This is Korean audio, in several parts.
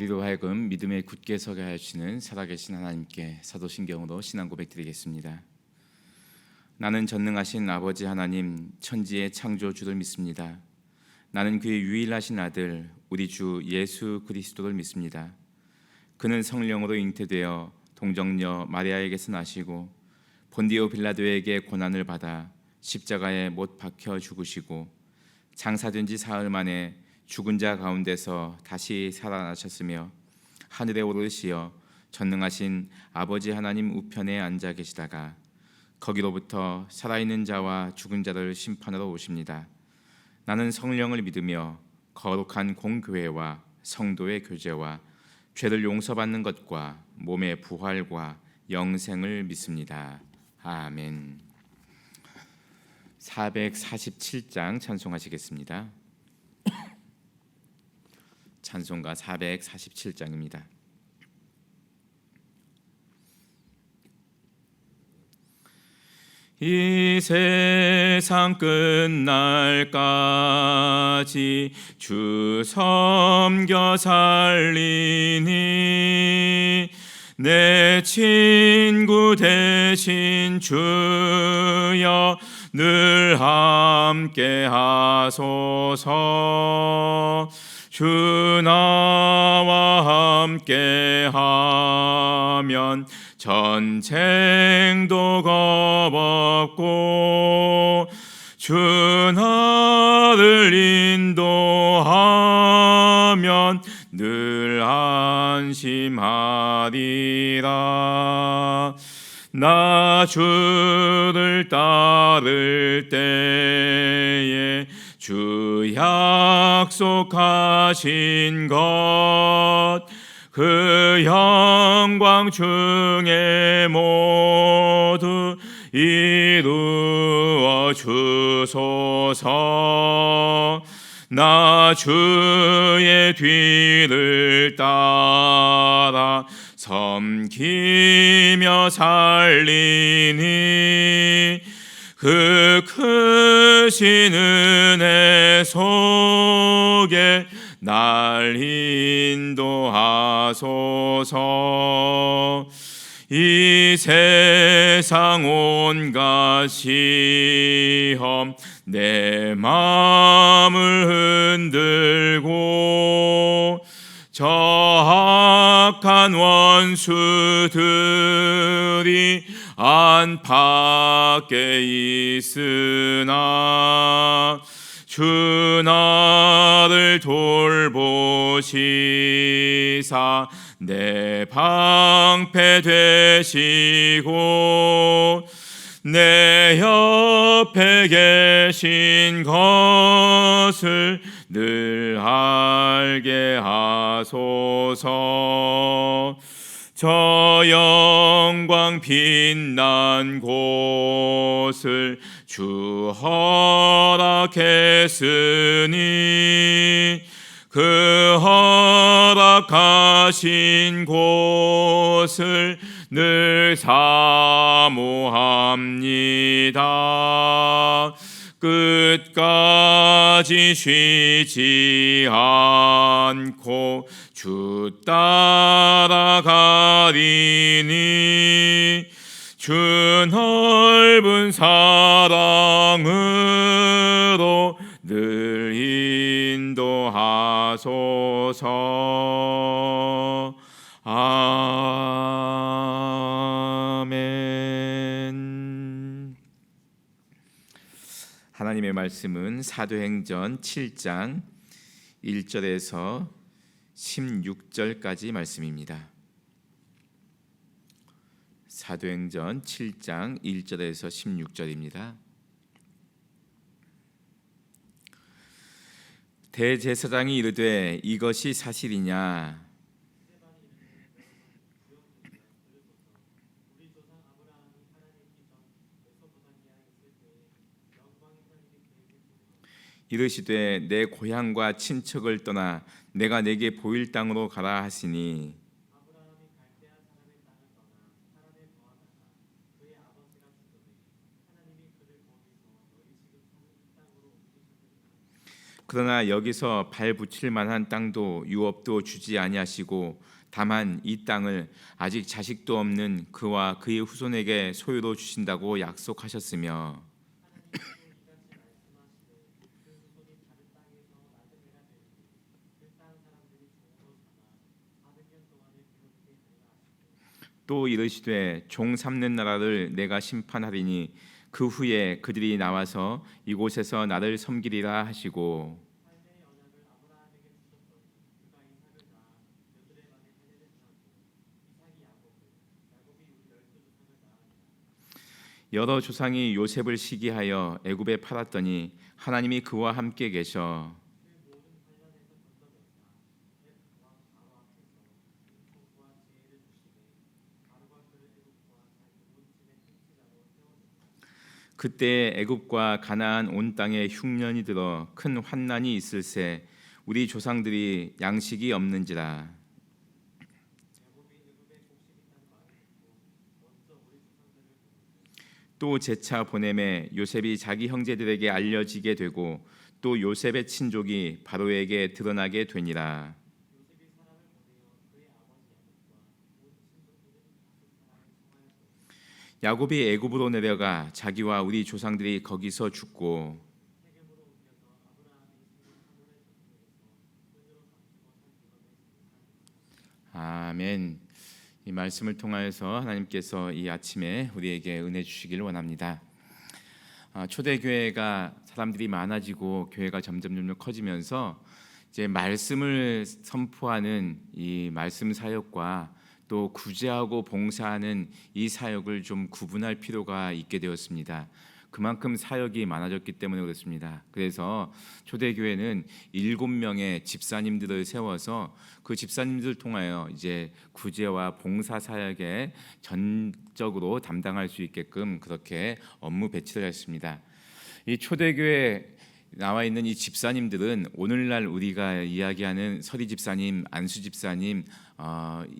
우리로 하여금 믿음에 굳게 서게 하시는 살아계신 하나님께 사도신경으로 신앙 고백드리겠습니다. 나는 전능하신 아버지 하나님, 천지의 창조주를 믿습니다. 나는 그의 유일하신 아들 우리 주 예수 그리스도를 믿습니다. 그는 성령으로 잉태되어 동정녀 마리아에게서 나시고 본디오 빌라도에게 고난을 받아 십자가에 못 박혀 죽으시고 장사된 지 사흘 만에 죽은 자 가운데서 다시 살아나셨으며 하늘에 오르시어 전능하신 아버지 하나님 우편에 앉아 계시다가 거기로부터 살아있는 자와 죽은 자를 심판하러 오십니다. 나는 성령을 믿으며 거룩한 공교회와 성도의 교제와 죄를 용서받는 것과 몸의 부활과 영생을 믿습니다. 아멘. 447장 찬송하시겠습니다. 찬송가 447장입니다. 이 세상 끝날까지 주 섬겨 살리니 내 친구 되신 주여 늘 함께 하소서. 주 나와 함께 하면 전쟁도 겁없고 주 나를 인도하면 늘 안심하리라. 나 주를 따를 때에 주 약속하신 것 그 영광 중에 모두 이루어 주소서. 나 주의 뒤를 따라 섬기며 살리니 그 크신 은혜 속에 날 인도하소서. 이 세상 온갖 시험 내 마음을 흔들고 저 악한 원수들이 안팎에 있으나 주 나를 돌보시사 내 방패 되시고 내 옆에 계신 것을 늘 알게 하소서. 저 영광 빛난 곳을 주 허락했으니 그 허락하신 곳을 늘 사모합니다. 끝까지 쉬지 않고 주 따라가리니 주 넓은 사랑으로 늘 인도하소서. 아멘. 하나님의 말씀은 사도행전 7장 1절에서 16절까지 말씀입니다. 사도행전 7장 1절에서 16절입니다. 대제사장이 이르되 이것이 사실이냐? 이르시되 내 고향과 친척을 떠나 내가 내게 보일 땅으로 가라 하시니 그러나 여기서 발 붙일 만한 땅도 유업도 주지 아니하시고 다만 이 땅을 아직 자식도 없는 그와 그의 후손에게 소유로 주신다고 약속하셨으며 또 이르시되 종 삼는 나라를 내가 심판하리니 그 후에 그들이 나와서 이곳에서 나를 섬기리라 하시고 여러 조상이 요셉을 시기하여 애굽에 팔았더니 하나님이 그와 함께 계셔 그때 애굽과 가나안 온 땅에 흉년이 들어 큰 환난이 있을새 우리 조상들이 양식이 없는지라 또 제차 보냄에 요셉이 자기 형제들에게 알려지게 되고 또 요셉의 친족이 바로에게 드러나게 되니라 야곱이 애굽으로 내려가 자기와 우리 조상들이 거기서 죽고 아멘. 이 말씀을 통하여서 하나님께서 이 아침에 우리에게 은혜 주시기를 원합니다. 초대교회가 사람들이 많아지고 교회가 점점 커지면서 이제 말씀을 선포하는 이 말씀 사역과 또 구제하고 봉사하는 이 사역을 좀 구분할 필요가 있게 되었습니다. 그만큼 사역이 많아졌기 때문에 그렇습니다. 그래서 초대교회는 7명의 집사님들을 세워서 그 집사님들을 통하여 이제 구제와 봉사 사역에 전적으로 담당할 수 있게끔 그렇게 업무 배치를 했습니다. 이 초대교회 나와 있는 이 집사님들은 오늘날 우리가 이야기하는 서리 집사님, 안수 집사님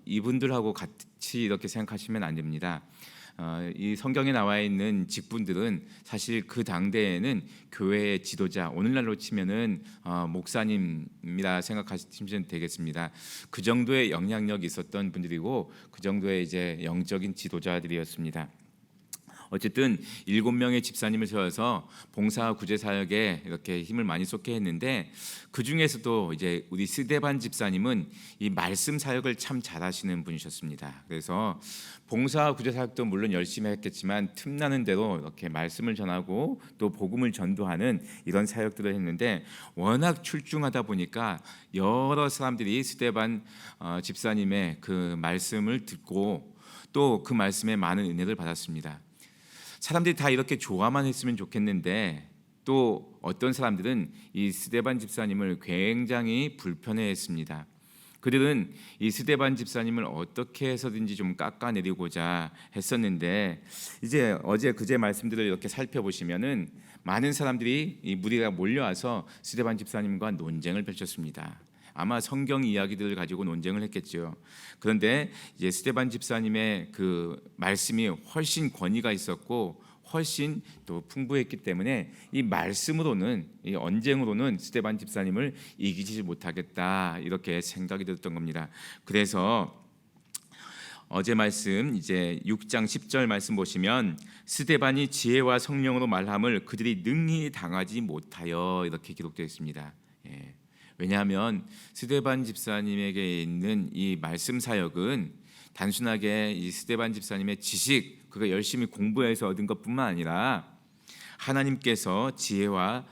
이분들하고 같이 이렇게 생각하시면 안 됩니다. 이 성경에 나와 있는 직분들은 사실 그 당대에는 교회의 지도자, 오늘날로 치면은 목사님이라 생각하시면 되겠습니다. 그 정도의 영향력이 있었던 분들이고 그 정도의 이제 영적인 지도자들이었습니다. 어쨌든 7명의 집사님을 세워서 봉사 구제 사역에 이렇게 힘을 많이 쏟게 했는데 그 중에서도 이제 우리 스데반 집사님은 이 말씀 사역을 참 잘하시는 분이셨습니다. 그래서 봉사 구제 사역도 물론 열심히 했겠지만 틈나는 대로 이렇게 말씀을 전하고 또 복음을 전도하는 이런 사역들을 했는데 워낙 출중하다 보니까 여러 사람들이 스데반 집사님의 그 말씀을 듣고 또 그 말씀에 많은 은혜를 받았습니다. 사람들이 다 이렇게 좋아만 했으면 좋겠는데 또 어떤 사람들은 이 스데반 집사님을 굉장히 불편해했습니다. 그들은 이 스데반 집사님을 어떻게 해서든지 좀 깎아내리고자 했었는데 이제 어제 그제 말씀들을 이렇게 살펴보시면은 많은 사람들이 이 무리가 몰려와서 스데반 집사님과 논쟁을 펼쳤습니다. 아마 성경 이야기들을 가지고 논쟁을 했겠죠. 그런데 이제 스데반 집사님의 그 말씀이 훨씬 권위가 있었고 훨씬 또 풍부했기 때문에 이 말씀으로는 이 언쟁으로는 스데반 집사님을 이기지 못하겠다 이렇게 생각이 들었던 겁니다. 그래서 어제 말씀 이제 6장 10절 말씀 보시면 스데반이 지혜와 성령으로 말함을 그들이 능히 당하지 못하여 이렇게 기록되어 있습니다. 예. 왜냐하면 스데반 집사님에게 있는 이 말씀 사역은 단순하게 이 스데반 집사님의 지식 그가 열심히 공부해서 얻은 것뿐만 아니라 하나님께서 지혜와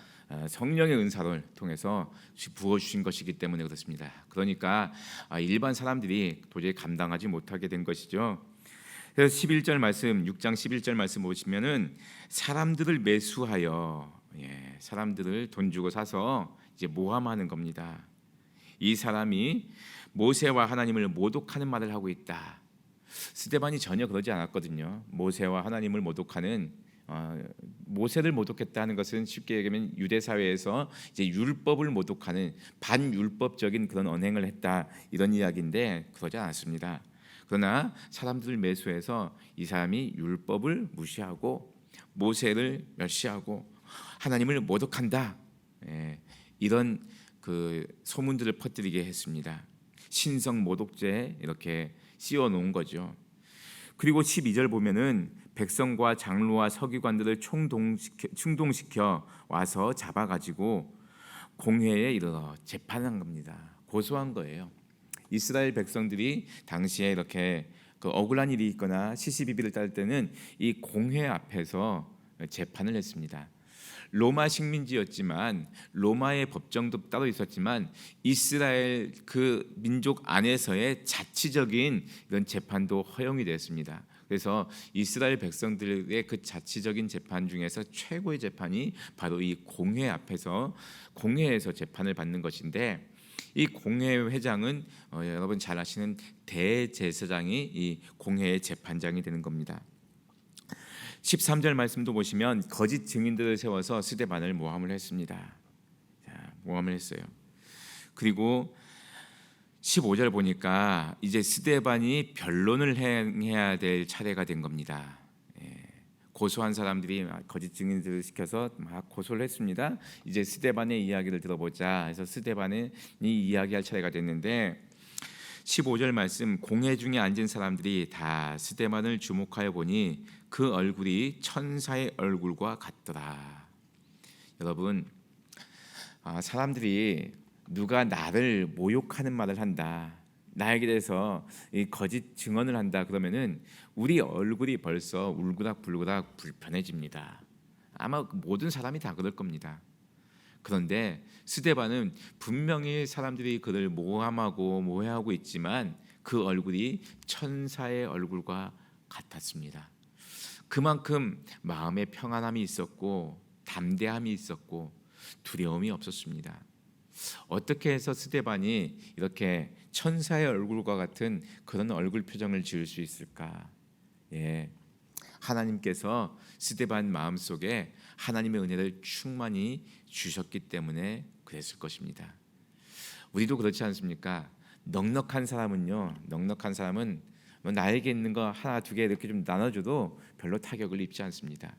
성령의 은사를 통해서 부어주신 것이기 때문에 그렇습니다. 그러니까 일반 사람들이 도저히 감당하지 못하게 된 것이죠. 그래서 11절 말씀 6장 11절 말씀 보시면은 사람들을 매수하여 사람들을 돈 주고 사서 이제 모함하는 겁니다. 이 사람이 모세와 하나님을 모독하는 말을 하고 있다. 스데반이 전혀 그러지 않았거든요. 모세와 하나님을 모독하는 모세를 모독했다는 것은 쉽게 얘기하면 유대 사회에서 이제 율법을 모독하는 반율법적인 그런 언행을 했다 이런 이야기인데 그러지 않았습니다. 그러나 사람들을 매수해서 이 사람이 율법을 무시하고 모세를 멸시하고 하나님을 모독한다. 이런 그 소문들을 퍼뜨리게 했습니다. 신성 모독죄에 이렇게 씌워 놓은 거죠. 그리고 12절 보면은 백성과 장로와 서기관들을 충동시켜 와서 잡아가지고 공회에 이르러 재판한 겁니다. 고소한 거예요. 이스라엘 백성들이 당시에 이렇게 그 억울한 일이 있거나 시시비비를 따를 때는 이 공회 앞에서 재판을 했습니다. 로마 식민지였지만 로마의 법정도 따로 있었지만 이스라엘 그 민족 안에서의 자치적인 이런 재판도 허용이 됐습니다. 그래서 이스라엘 백성들의 그 자치적인 재판 중에서 최고의 재판이 바로 이 공회 앞에서 공회에서 재판을 받는 것인데, 이 공회 회장은 여러분 잘 아시는 대제사장이 이 공회의 재판장이 되는 겁니다. 13절 말씀도 보시면 거짓 증인들을 세워서 스데반을 모함을 했습니다. 자, 모함을 했어요. 그리고 15절 보니까 이제 스데반이 변론을 행해야 될 차례가 된 겁니다. 고소한 사람들이 거짓 증인들을 시켜서 막 고소를 했습니다. 이제 스데반의 이야기를 들어보자 해서 스데반이 이야기할 차례가 됐는데, 15절 말씀, 공회 중에 앉은 사람들이 다 스데반을 주목하여 보니 그 얼굴이 천사의 얼굴과 같더라. 여러분, 사람들이 누가 나를 모욕하는 말을 한다, 나에게 대해서 이 거짓 증언을 한다 그러면은 우리 얼굴이 벌써 울그락불그락 불편해집니다. 아마 모든 사람이 다 그럴 겁니다. 그런데 스데반은 분명히 사람들이 그를 모함하고 모해하고 있지만 그 얼굴이 천사의 얼굴과 같았습니다. 그만큼 마음에 평안함이 있었고 담대함이 있었고 두려움이 없었습니다. 어떻게 해서 스데반이 이렇게 천사의 얼굴과 같은 그런 얼굴 표정을 지을 수 있을까? 하나님께서 스데반 마음속에 하나님의 은혜를 충만히 주셨기 때문에 그랬을 것입니다. 우리도 그렇지 않습니까? 넉넉한 사람은 나에게 있는 거 하나 두 개 이렇게 좀 나눠줘도 별로 타격을 입지 않습니다.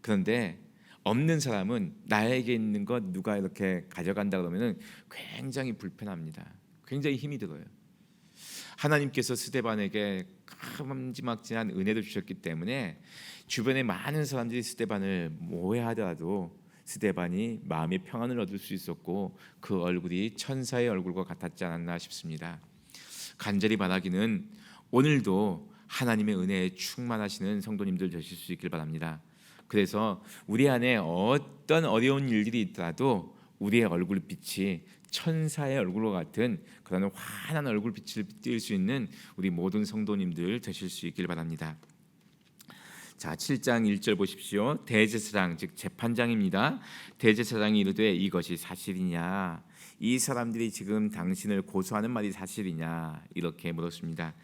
그런데 없는 사람은 나에게 있는 것 누가 이렇게 가져간다 그러면은 굉장히 불편합니다. 굉장히 힘이 들어요. 하나님께서 스데반에게 큼지막지한 은혜를 주셨기 때문에 주변에 많은 사람들이 스데반을 모해하더라도 스데반이 마음의 평안을 얻을 수 있었고 그 얼굴이 천사의 얼굴과 같았지 않았나 싶습니다. 간절히 바라기는 오늘도 하나님의 은혜에 충만하시는 성도님들 되실 수 있길 바랍니다. 그래서 우리 안에 어떤 어려운 일들이 있더라도 우리의 얼굴빛이 천사의 얼굴과 같은 그런 환한 얼굴빛을 띌 수 있는 우리 모든 성도님들 되실 수 있길 바랍니다. 자, 7장 1절 보십시오. 대제사장 즉 재판장입니다. 대제사장이 이르되 이것이 사실이냐? 이 사람들이 지금 당신을 고소하는 말이 사실이냐? 이렇게 물었습니다.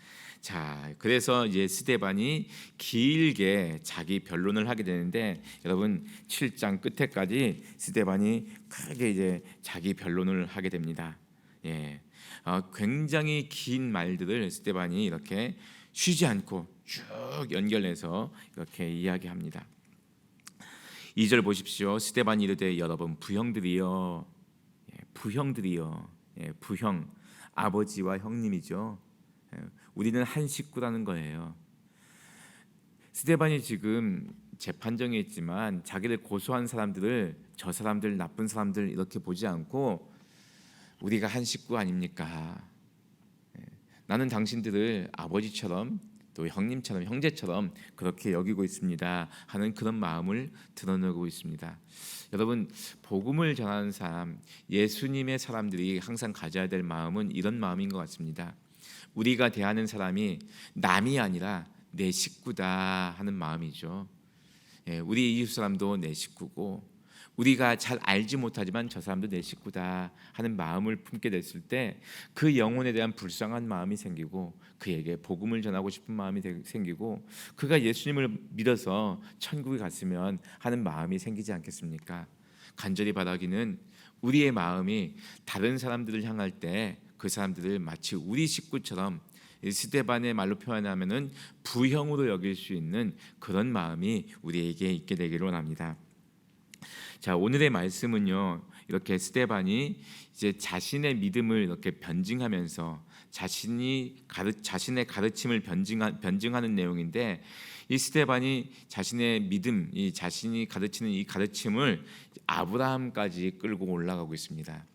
자, 그래서 이제 스데반이 길게 자기 변론을 하게 되는데, 여러분 7장 끝에까지 스데반이 크게 이제 자기 변론을 하게 됩니다. 굉장히 긴 말들을 스데반이 이렇게 쉬지 않고 쭉 연결해서 이렇게 이야기합니다. 2절 보십시오. 스데반이 이르되 여러분 부형들이여, 부형 아버지와 형님이죠. 우리는 한 식구라는 거예요. 스데반이 지금 재판정에 있지만 자기를 고소한 사람들을 저 사람들 나쁜 사람들 이렇게 보지 않고 우리가 한 식구 아닙니까? 나는 당신들을 아버지처럼 또 형님처럼 형제처럼 그렇게 여기고 있습니다 하는 그런 마음을 드러내고 있습니다. 여러분, 복음을 전하는 사람, 예수님의 사람들이 항상 가져야 될 마음은 이런 마음인 것 같습니다. 우리가 대하는 사람이 남이 아니라 내 식구다 하는 마음이죠. 우리 이웃 사람도 내 식구고 우리가 잘 알지 못하지만 저 사람도 내 식구다 하는 마음을 품게 됐을 때 그 영혼에 대한 불쌍한 마음이 생기고 그에게 복음을 전하고 싶은 마음이 생기고 그가 예수님을 믿어서 천국에 갔으면 하는 마음이 생기지 않겠습니까? 간절히 바라기는 우리의 마음이 다른 사람들을 향할 때 그 사람들을 마치 우리 식구처럼 스데반의 말로 표현하면은 부형으로 여길 수 있는 그런 마음이 우리에게 있게 되기를 원합니다. 자, 오늘의 말씀은요, 이렇게 스데반이 이제 자신의 믿음을 이렇게 변증하면서 자신의 가르침을 변증하는 내용인데, 이 스데반이 자신의 믿음, 이 자신이 가르치는 이 가르침을 아브라함까지 끌고 올라가고 있습니다.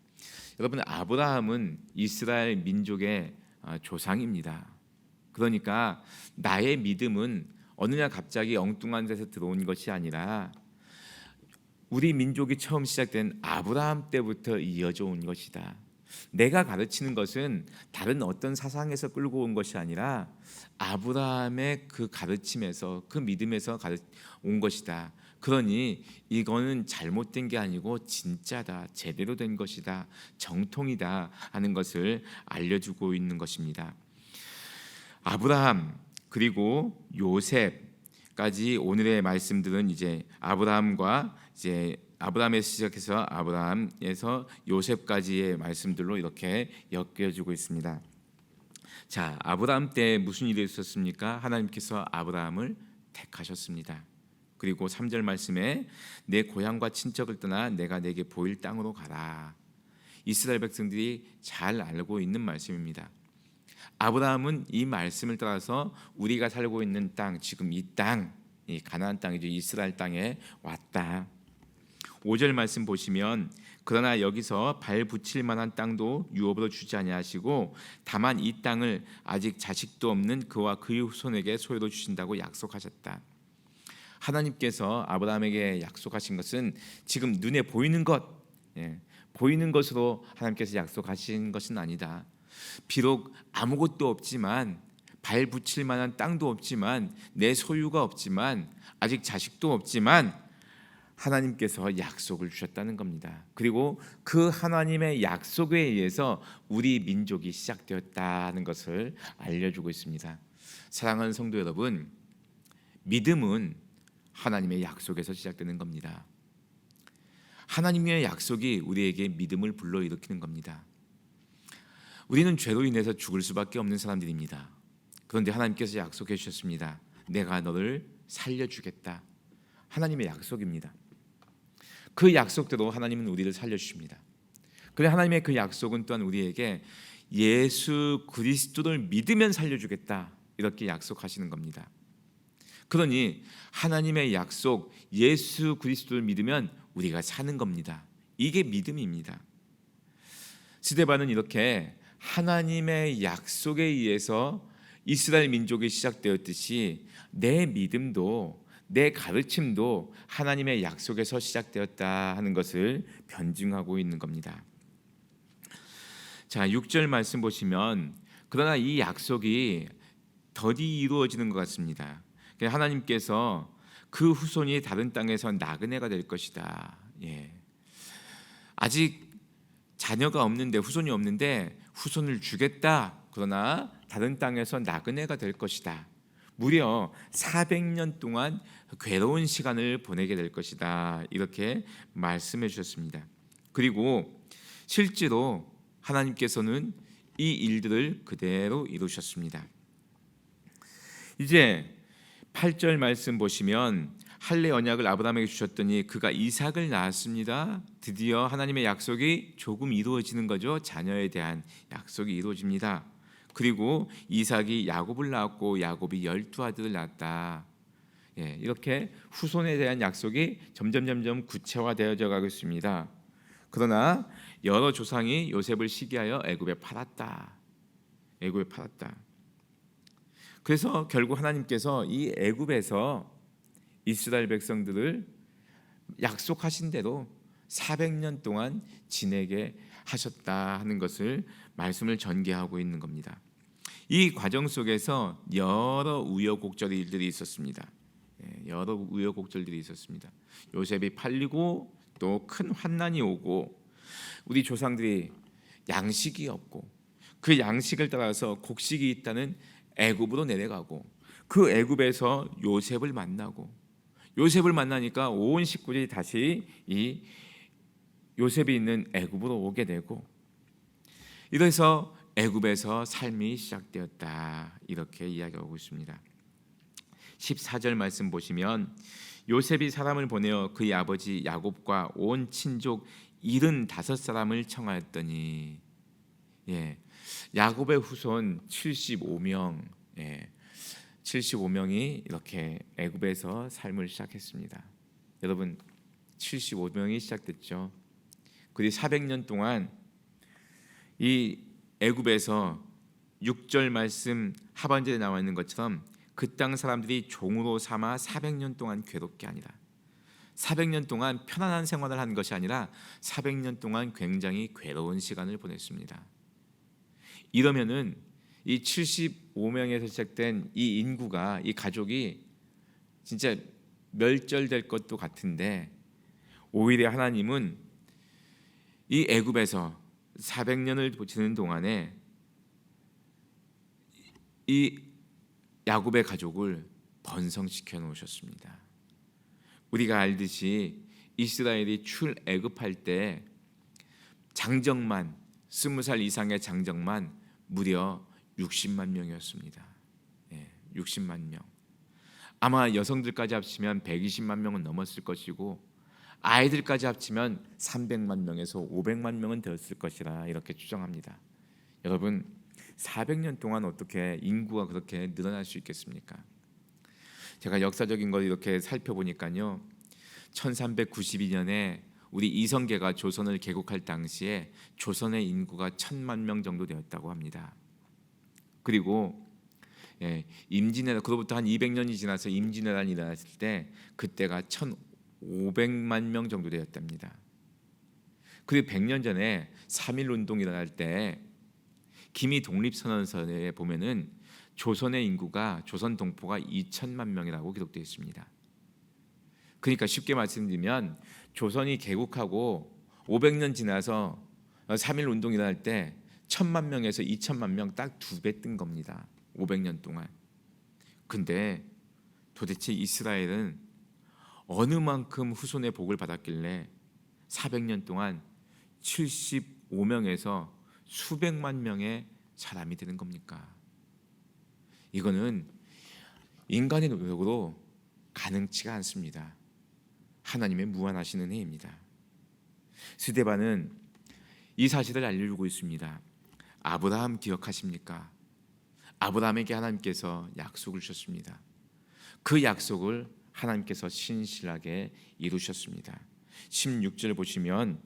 여러분, 아브라함은 이스라엘 민족의 조상입니다. 그러니까 나의 믿음은 어느 날 갑자기 엉뚱한 데서 들어온 것이 아니라 우리 민족이 처음 시작된 아브라함 때부터 이어져 온 것이다. 내가 가르치는 것은 다른 어떤 사상에서 끌고 온 것이 아니라 아브라함의 그 가르침에서, 그 믿음에서 온 것이다. 그러니 이거는 잘못된 게 아니고 진짜다, 제대로 된 것이다, 정통이다 하는 것을 알려주고 있는 것입니다. 아브라함 그리고 요셉까지 오늘의 말씀들은 이제 아브라함에서 시작해서 아브라함에서 요셉까지의 말씀들로 이렇게 엮여지고 있습니다. 자, 아브라함 때 무슨 일이 있었습니까? 하나님께서 아브라함을 택하셨습니다. 그리고 3절 말씀에 내 고향과 친척을 떠나 내가 내게 보일 땅으로 가라. 이스라엘 백성들이 잘 알고 있는 말씀입니다. 아브라함은 이 말씀을 따라서 우리가 살고 있는 땅, 지금 이 땅, 이 가나안 땅이죠. 이스라엘 땅에 왔다. 5절 말씀 보시면 그러나 여기서 발 붙일 만한 땅도 유업으로 주지 아니하시고 다만 이 땅을 아직 자식도 없는 그와 그의 후손에게 소유로 주신다고 약속하셨다. 하나님께서 아브라함에게 약속하신 것은 지금 눈에 보이는 것, 보이는 것으로 하나님께서 약속하신 것은 아니다. 비록 아무것도 없지만, 발 붙일 만한 땅도 없지만, 내 소유가 없지만, 아직 자식도 없지만 하나님께서 약속을 주셨다는 겁니다. 그리고 그 하나님의 약속에 의해서 우리 민족이 시작되었다는 것을 알려주고 있습니다. 사랑하는 성도 여러분, 믿음은 하나님의 약속에서 시작되는 겁니다. 하나님의 약속이 우리에게 믿음을 불러일으키는 겁니다. 우리는 죄로 인해서 죽을 수밖에 없는 사람들입니다. 그런데 하나님께서 약속해 주셨습니다. 내가 너를 살려주겠다. 하나님의 약속입니다. 그 약속대로 하나님은 우리를 살려주십니다. 그런데 하나님의 그 약속은 또한 우리에게 예수 그리스도를 믿으면 살려주겠다, 이렇게 약속하시는 겁니다. 그러니 하나님의 약속, 예수 그리스도를 믿으면 우리가 사는 겁니다. 이게 믿음입니다. 스데반은 이렇게 하나님의 약속에 의해서 이스라엘 민족이 시작되었듯이 내 믿음도, 내 가르침도 하나님의 약속에서 시작되었다 하는 것을 변증하고 있는 겁니다. 자, 6절 말씀 보시면 그러나 이 약속이 더디 이루어지는 것 같습니다. 하나님께서 그 후손이 다른 땅에서 나그네가 될 것이다. 아직 자녀가 없는데, 후손이 없는데 후손을 주겠다. 그러나 다른 땅에서 나그네가 될 것이다. 무려 400년 동안 괴로운 시간을 보내게 될 것이다. 이렇게 말씀해 주셨습니다. 그리고 실제로 하나님께서는 이 일들을 그대로 이루셨습니다. 이제 8절 말씀 보시면 할례 언약을 아브라함에게 주셨더니 그가 이삭을 낳았습니다. 드디어 하나님의 약속이 조금 이루어지는 거죠. 자녀에 대한 약속이 이루어집니다. 그리고 이삭이 야곱을 낳았고 야곱이 12아들을 낳았다. 이렇게 후손에 대한 약속이 점점 구체화되어져 가고 있습니다. 그러나 여러 조상이 요셉을 시기하여 애굽에 팔았다. 그래서 결국 하나님께서 이 애굽에서 이스라엘 백성들을 약속하신 대로 400년 동안 지내게 하셨다 하는 것을 말씀을 전개하고 있는 겁니다. 이 과정 속에서 여러 우여곡절들이 있었습니다. 요셉이 팔리고 또 큰 환난이 오고 우리 조상들이 양식이 없고 그 양식을 따라서 곡식이 있다는 애굽으로 내려가고 그 애굽에서 요셉을 만나니까 온 식구들이 다시 이 요셉이 있는 애굽으로 오게 되고 이래서 애굽에서 삶이 시작되었다. 이렇게 이야기하고 있습니다. 14절 말씀 보시면 요셉이 사람을 보내어 그의 아버지 야곱과 온 친족 75사람을 청하였더니, 예, 야곱의 후손 75명, 75명이 이렇게 애굽에서 삶을 시작했습니다. 여러분, 75명이 시작됐죠. 그리고 400년 동안 이 애굽에서 6절 말씀 하반절에 나와 있는 것처럼 그 땅 사람들이 종으로 삼아 400년 동안 괴롭게 아니라 400년 동안 편안한 생활을 한 것이 아니라 400년 동안 굉장히 괴로운 시간을 보냈습니다. 이러면은 이 75명에서 시작된 이 인구가, 이 가족이 진짜 멸절될 것도 같은데, 오히려 하나님은 이 애굽에서 400년을 지는 동안에 이 야곱의 가족을 번성시켜 놓으셨습니다. 우리가 알듯이 이스라엘이 출애굽할 때 장정만 20살 이상의 장정만 무려 60만 명이었습니다. 60만 명. 아마 여성들까지 합치면 120만 명은 넘었을 것이고 아이들까지 합치면 300만 명에서 500만 명은 되었을 것이라 이렇게 추정합니다. 여러분, 400년 동안 어떻게 인구가 그렇게 늘어날 수 있겠습니까? 제가 역사적인 걸 이렇게 살펴보니까요, 1392년에 우리 이성계가 조선을 개국할 당시에 조선의 인구가 1000만 명 정도 되었다고 합니다. 그리고 임진왜란, 그로부터 한 200년이 지나서 임진왜란이 일어났을 때 그때가 1500만 명 정도 되었답니다. 그리고 100년 전에 3.1 운동이 일어날 때 기미 독립선언서에 보면은 조선의 인구가, 조선 동포가 2천만 명이라고 기록되어 있습니다. 그러니까 쉽게 말씀드리면 조선이 개국하고 500년 지나서 3.1 운동이 일어날 때 1000만 명에서 2천만 명 딱 2배 뜬 겁니다. 500년 동안. 근데 도대체 이스라엘은 어느 만큼 후손의 복을 받았길래 400년 동안 75명에서 수백만 명의 사람이 되는 겁니까? 이거는 인간의 노력으로 가능치가 않습니다. 하나님의 무한하신 은혜입니다. 스데반은 이 사실을 알려주고 있습니다. 아브라함 기억하십니까? 아브라함에게 하나님께서 약속을 주셨습니다. 그 약속을 하나님께서 신실하게 이루셨습니다. 16절 보시면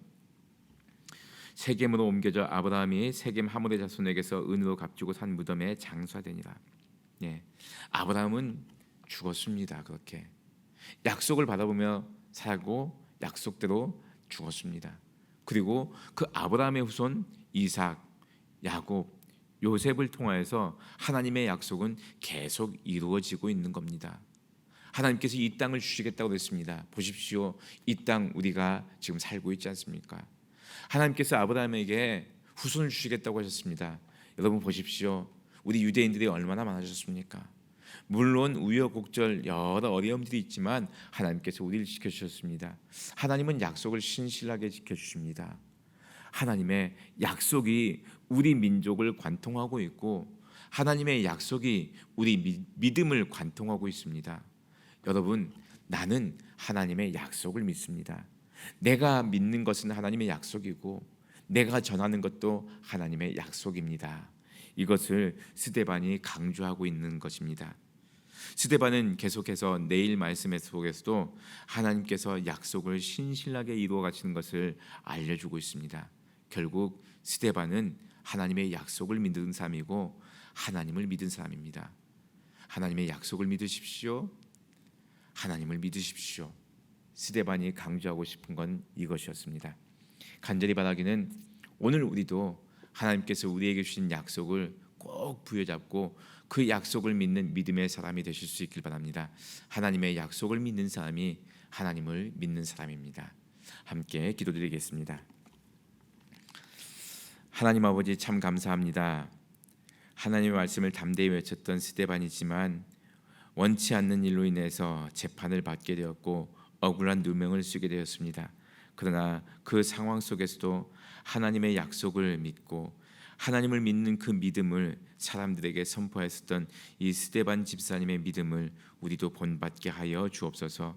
세겜으로 옮겨져 아브라함이 세겜 하몰의 자손에게서 은으로 값주고 산 무덤에 장사되니라. 아브라함은 죽었습니다. 그렇게 약속을 받아보며 살고 약속대로 죽었습니다. 그리고 그 아브라함의 후손 이삭, 야곱, 요셉을 통하여서 하나님의 약속은 계속 이루어지고 있는 겁니다. 하나님께서 이 땅을 주시겠다고 했습니다. 보십시오. 이 땅 우리가 지금 살고 있지 않습니까? 하나님께서 아브라함에게 후손을 주시겠다고 하셨습니다. 여러분 보십시오. 우리 유대인들이 얼마나 많아졌습니까? 물론 우여곡절 여러 어려움들이 있지만 하나님께서 우리를 지켜주셨습니다. 하나님은 약속을 신실하게 지켜주십니다. 하나님의 약속이 우리 민족을 관통하고 있고 하나님의 약속이 우리 믿음을 관통하고 있습니다. 여러분, 나는 하나님의 약속을 믿습니다. 내가 믿는 것은 하나님의 약속이고 내가 전하는 것도 하나님의 약속입니다. 이것을 스데반이 강조하고 있는 것입니다. 스데반은 계속해서 내일 말씀 속에서도 하나님께서 약속을 신실하게 이루어 가시는 것을 알려주고 있습니다. 결국 스데반은 하나님의 약속을 믿는 사람이고 하나님을 믿은 사람입니다. 하나님의 약속을 믿으십시오. 하나님을 믿으십시오. 스데반이 강조하고 싶은 건 이것이었습니다. 간절히 바라기는 오늘 우리도 하나님께서 우리에게 주신 약속을 꼭 부여잡고 그 약속을 믿는 믿음의 사람이 되실 수 있길 바랍니다. 하나님의 약속을 믿는 사람이 하나님을 믿는 사람입니다. 함께 기도드리겠습니다. 하나님 아버지, 참 감사합니다. 하나님의 말씀을 담대히 외쳤던 스데반이지만 원치 않는 일로 인해서 재판을 받게 되었고 억울한 누명을 쓰게 되었습니다. 그러나 그 상황 속에서도 하나님의 약속을 믿고 하나님을 믿는 그 믿음을 사람들에게 선포했었던 이 스데반 집사님의 믿음을 우리도 본받게 하여 주옵소서.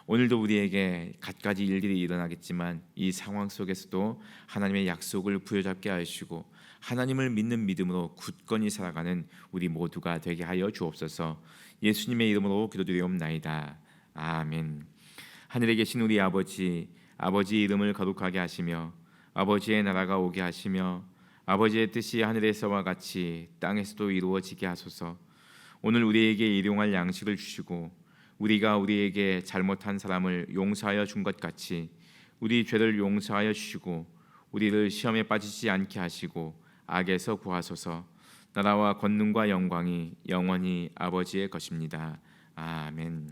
오늘도 우리에게 갖가지 일들이 일어나겠지만 이 상황 속에서도 하나님의 약속을 부여잡게 하시고 하나님을 믿는 믿음으로 굳건히 살아가는 우리 모두가 되게 하여 주옵소서. 예수님의 이름으로 기도드리옵나이다. 아멘. 하늘에 계신 우리 아버지, 아버지의 이름을 거룩하게 하시며 아버지의 나라가 오게 하시며 아버지의 뜻이 하늘에서와 같이 땅에서도 이루어지게 하소서. 오늘 우리에게 일용할 양식을 주시고 우리가 우리에게 잘못한 사람을 용서하여 준 것 같이 우리 죄를 용서하여 주시고 우리를 시험에 빠지지 않게 하시고 악에서 구하소서. 나라와 권능과 영광이 영원히 아버지의 것입니다. 아멘.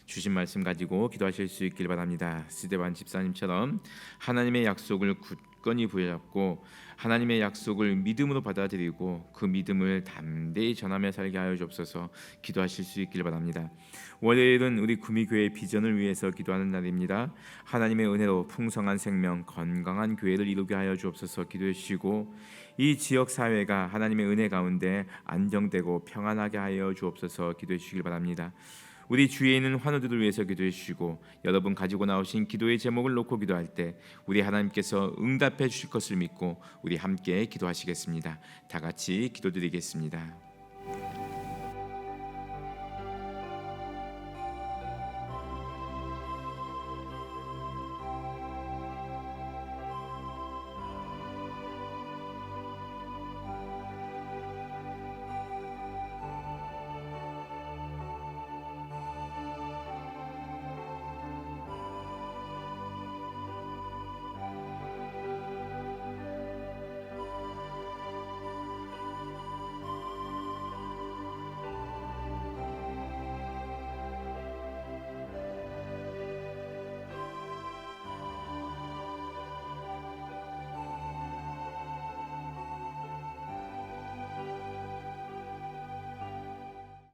주신 말씀 가지고 기도하실 수 있길 바랍니다. 스데반 집사님처럼 하나님의 약속을 굳건히 부여잡고 하나님의 약속을 믿음으로 받아들이고 그 믿음을 담대히 전하며 살게 하여 주옵소서. 기도하실 수 있길 바랍니다. 월요일은 우리 구미교회 비전을 위해서 기도하는 날입니다. 하나님의 은혜로 풍성한 생명, 건강한 교회를 이루게 하여 주옵소서. 기도해 주시고 이 지역 사회가 하나님의 은혜 가운데 안정되고 평안하게 하여 주옵소서. 기도해 주시길 바랍니다. 우리 주위에 있는 환우들을 위해서 기도해 주시고 여러분 가지고 나오신 기도의 제목을 놓고 기도할 때 우리 하나님께서 응답해 주실 것을 믿고 우리 함께 기도하시겠습니다. 다 같이 기도드리겠습니다.